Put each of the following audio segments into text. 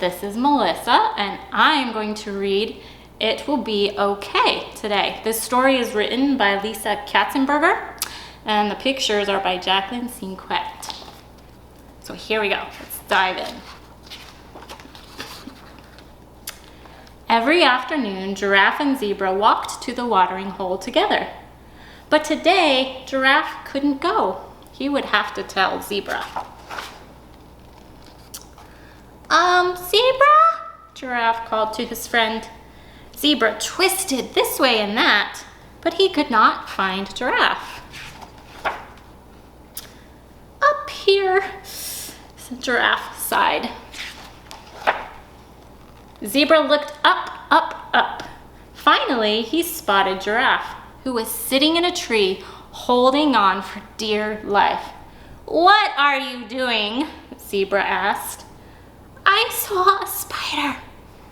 this is Melissa, and I'm going to read It Will Be Okay today. This story is written by Lisa Katzenberger, and the pictures are by Jacqueline Cinquette. So here we go, let's dive in. Every afternoon, Giraffe and Zebra walked to the watering hole together. But today, Giraffe couldn't go. He would have to tell Zebra. Zebra? Giraffe called to his friend. Zebra twisted this way and that, but he could not find Giraffe. Up here, Giraffe sighed. Zebra looked up, up, up. Finally, he spotted Giraffe, who was sitting in a tree, holding on for dear life. "What are you doing?" Zebra asked. "I saw a spider,"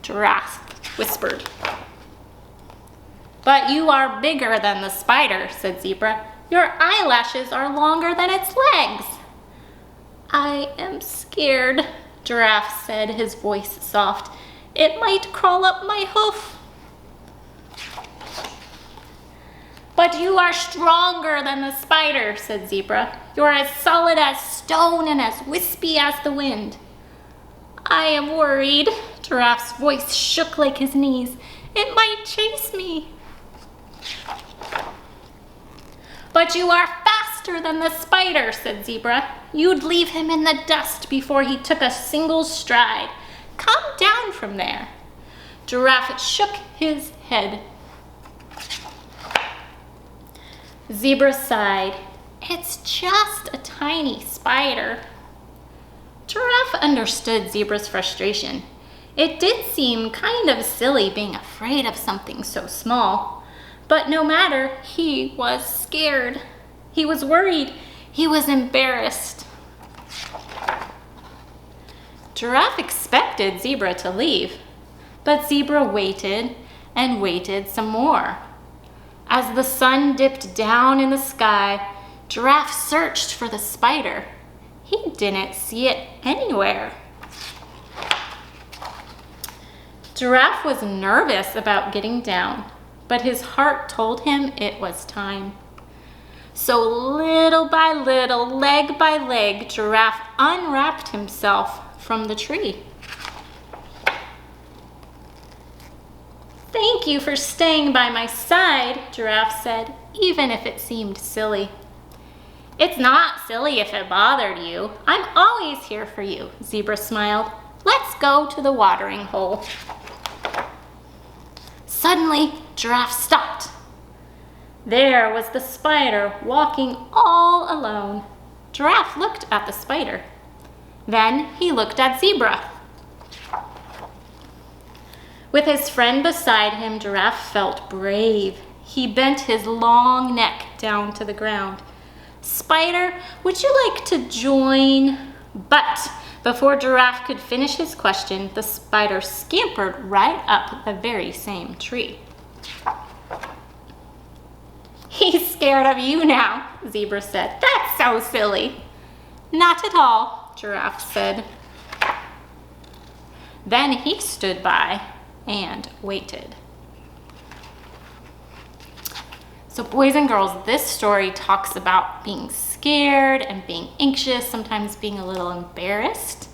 Giraffe whispered. "But you are bigger than the spider," said Zebra. "Your eyelashes are longer than its legs." "I am scared," Giraffe said, his voice soft. "It might crawl up my hoof." "But you are stronger than the spider," said Zebra. "You're as solid as stone and as wispy as the wind." "I am worried." Giraffe's voice shook like his knees. "It might chase me." "But you are faster than the spider," said Zebra. "You'd leave him in the dust before he took a single stride. Come down from there." Giraffe shook his head. Zebra sighed. "It's just a tiny spider." Giraffe understood Zebra's frustration. It did seem kind of silly being afraid of something so small. But no matter, he was scared. He was worried. He was embarrassed. Giraffe expected Zebra to leave, but Zebra waited and waited some more. As the sun dipped down in the sky, Giraffe searched for the spider. He didn't see it anywhere. Giraffe was nervous about getting down, but his heart told him it was time. So little by little, leg by leg, Giraffe unwrapped himself from the tree. "Thank you for staying by my side," Giraffe said, even if it seemed silly. "It's not silly if it bothered you. I'm always here for you," Zebra smiled. "Let's go to the watering hole." Suddenly, Giraffe stopped. There was the spider walking all alone. Giraffe looked at the spider. Then he looked at Zebra. With his friend beside him, Giraffe felt brave. He bent his long neck down to the ground. "Spider, would you like to join?" But before Giraffe could finish his question, the spider scampered right up the very same tree. "He's scared of you now," Zebra said. "That's so silly." "Not at all," Giraffe said. Then he stood by and waited. So boys and girls, this story talks about being scared and being anxious, sometimes being a little embarrassed.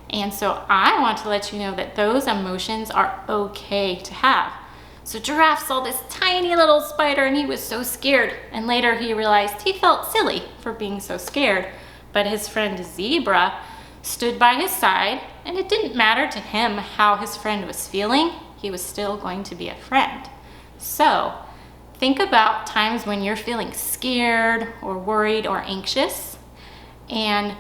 And so I want to let you know that those emotions are okay to have. So Giraffe saw this tiny little spider and he was so scared. And later he realized he felt silly for being so scared. But his friend Zebra stood by his side, and it didn't matter to him how his friend was feeling. He was still going to be a friend. So think about times when you're feeling scared or worried or anxious, and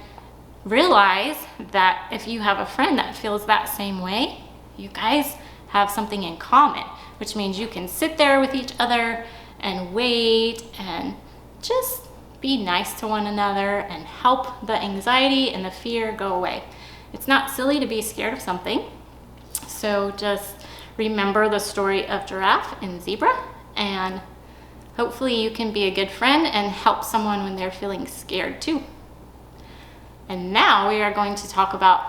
realize that if you have a friend that feels that same way, you guys have something in common, which means you can sit there with each other and wait and just be nice to one another and help the anxiety and the fear go away. It's not silly to be scared of something. So just remember the story of Giraffe and Zebra, and hopefully you can be a good friend and help someone when they're feeling scared too. And now we are going to talk about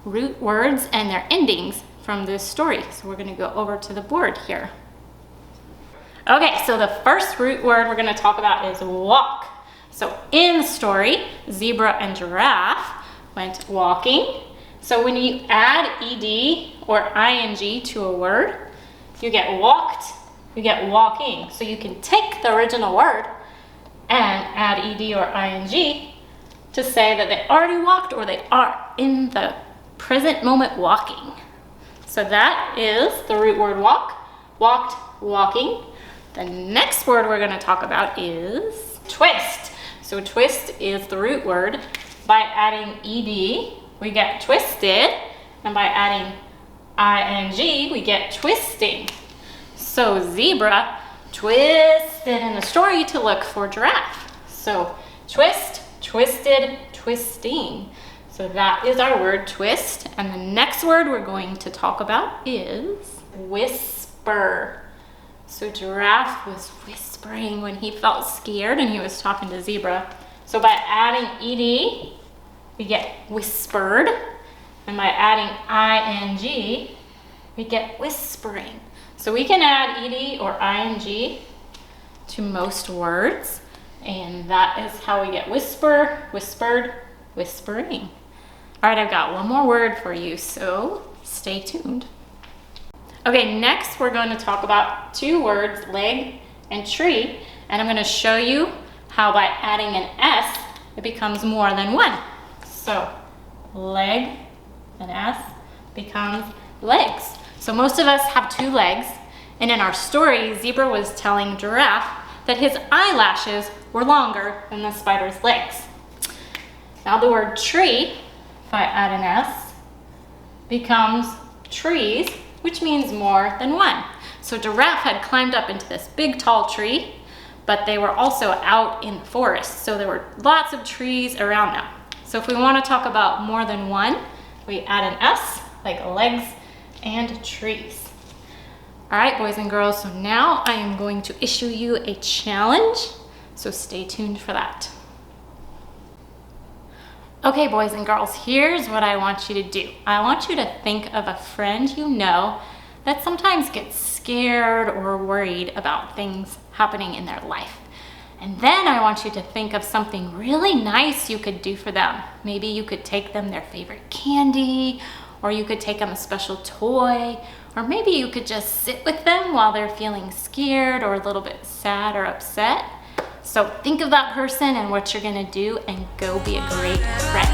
root words and their endings from this story. So we're going to go over to the board here. Okay, so the first root word we're going to talk about is walk. So in the story, zebra and giraffe went walking. So when you add ed or ing to a word, you get walked, you get walking. So you can take the original word and add ed or ing to say that they already walked or they are in the present moment walking. So that is the root word walk, walked, walking. The next word we're going to talk about is twist. So twist is the root word. By adding ed, we get twisted, and by adding ing, we get twisting. So zebra twisted in the story to look for giraffe. So twist, twisted, twisting. So that is our word twist. And the next word we're going to talk about is whisper. So giraffe was whispering when he felt scared and he was talking to zebra. So by adding ed, we get whispered. And by adding ing, we get whispering. So we can add ed or ing to most words. And that is how we get whisper, whispered, whispering. All right, I've got one more word for you, so stay tuned. Okay, next we're going to talk about two words, leg and tree, and I'm going to show you how by adding an S, it becomes more than one. So leg and S becomes legs. So most of us have two legs, and in our story, zebra was telling giraffe that his eyelashes were longer than the spider's legs. Now the word tree, if I add an S, becomes trees, which means more than one. So giraffe had climbed up into this big tall tree, but they were also out in the forest. So there were lots of trees around them. So if we want to talk about more than one, we add an S, like legs and trees. All right, boys and girls, so now I am going to issue you a challenge. So stay tuned for that. Okay, boys and girls, here's what I want you to do. I want you to think of a friend you know that sometimes gets scared or worried about things happening in their life. And then I want you to think of something really nice you could do for them. Maybe you could take them their favorite candy, or you could take them a special toy, or maybe you could just sit with them while they're feeling scared or a little bit sad or upset. So think of that person and what you're gonna do, and go be a great friend.